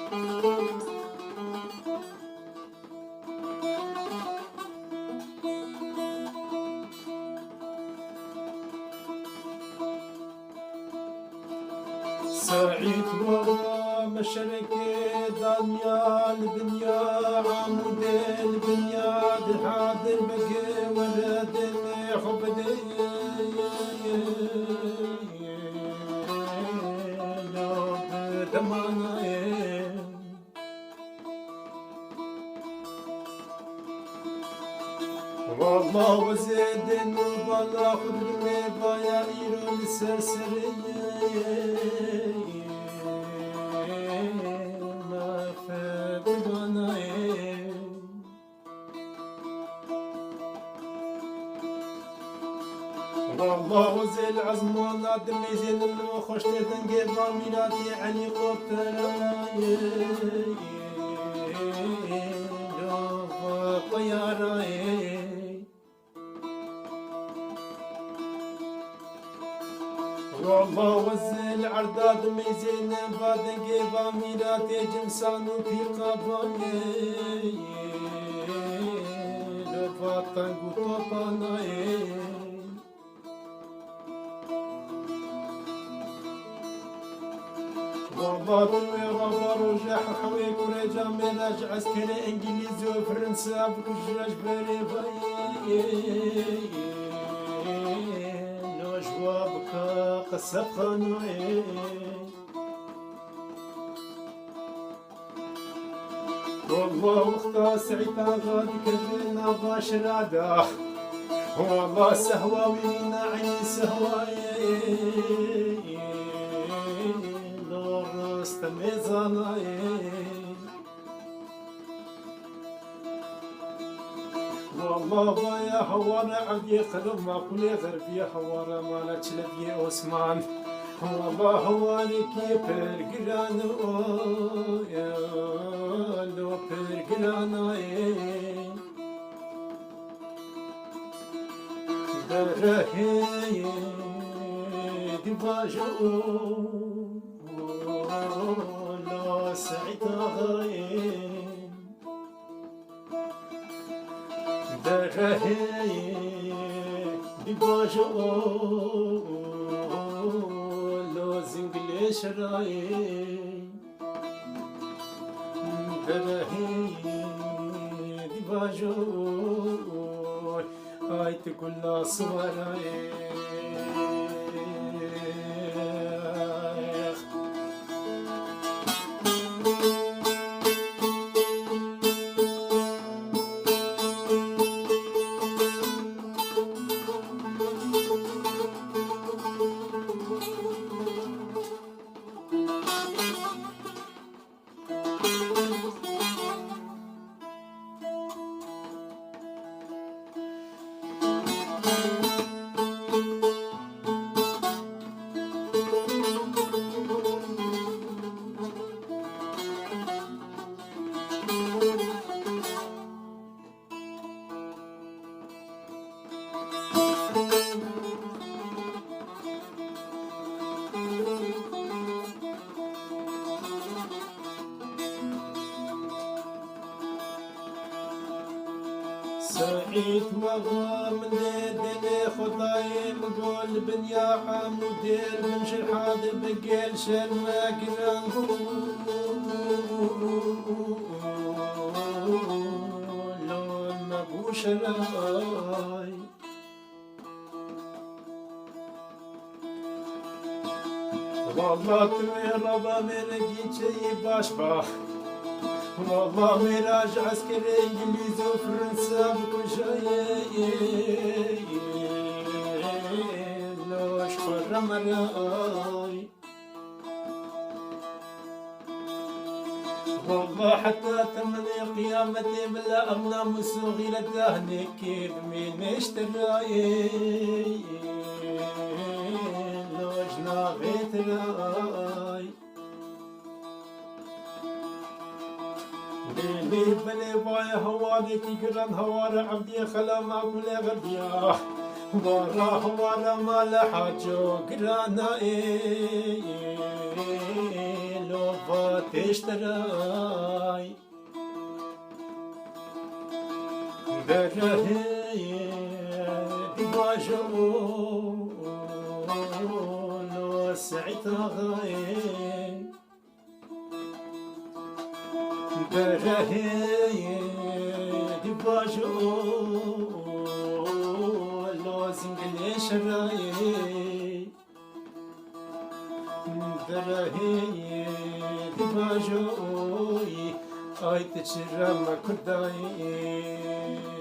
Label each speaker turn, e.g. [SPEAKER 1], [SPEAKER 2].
[SPEAKER 1] سعيد والله مشرك دنيا البنيا عمود البنيا حاضر بقي ولد حب والله وزيد والله خذ مني ضايع يرون السرسرية ما فات بناي والله وزي العزم والله دمي زين المخش تنقيب ضميراتي عني قبتلاي طياراي والله وزي العرداد ميزين بادن قيبا ميلاتي جمسان في قباني لفاتن قطباني والله بالويرا رجع حوي كوريجا ميلاج عسكري انجليزي وفرنسا بكجاج بري جوابك قصة خانوي والله وقتا سعيتا غادي كذبنا باشر عدا والله سهواوي منا عيني سهواي دور استميزاناي والله ضايا هوانا عبدي خلوم ما كل غرب يا هوانا ما لا تشلبي عثمان والله هواني كيف القران يا لو القران درهي دباجو لا سعيد درهي بباجو لو زنقليش راي درهي بباجو هاي تقول صوراي سعيد مغام ليدني خطاي مقول بنيا حمودير من شرحاد بقيل شرما كران لون مبوش راي والله توي ربا ملقي شي باشبا والله ميراج عسكري انجليزي وفرنسا بكل شيء لو شفر مراي والله حتى تمني قيامتي بلا أمنا مسوغي لدهني كيف مين اشتراي لو جنابي تراي ليلي بلي باي هوالي تقرن هوار عبدي خلا ما كل غبيا ورا هوار ما لحاجو قرانا لو teşteray Beraheye dibajo no sa'itagay Beraheye dibajo no zingleşray Beraheye dibajo ay teçirama kurdayı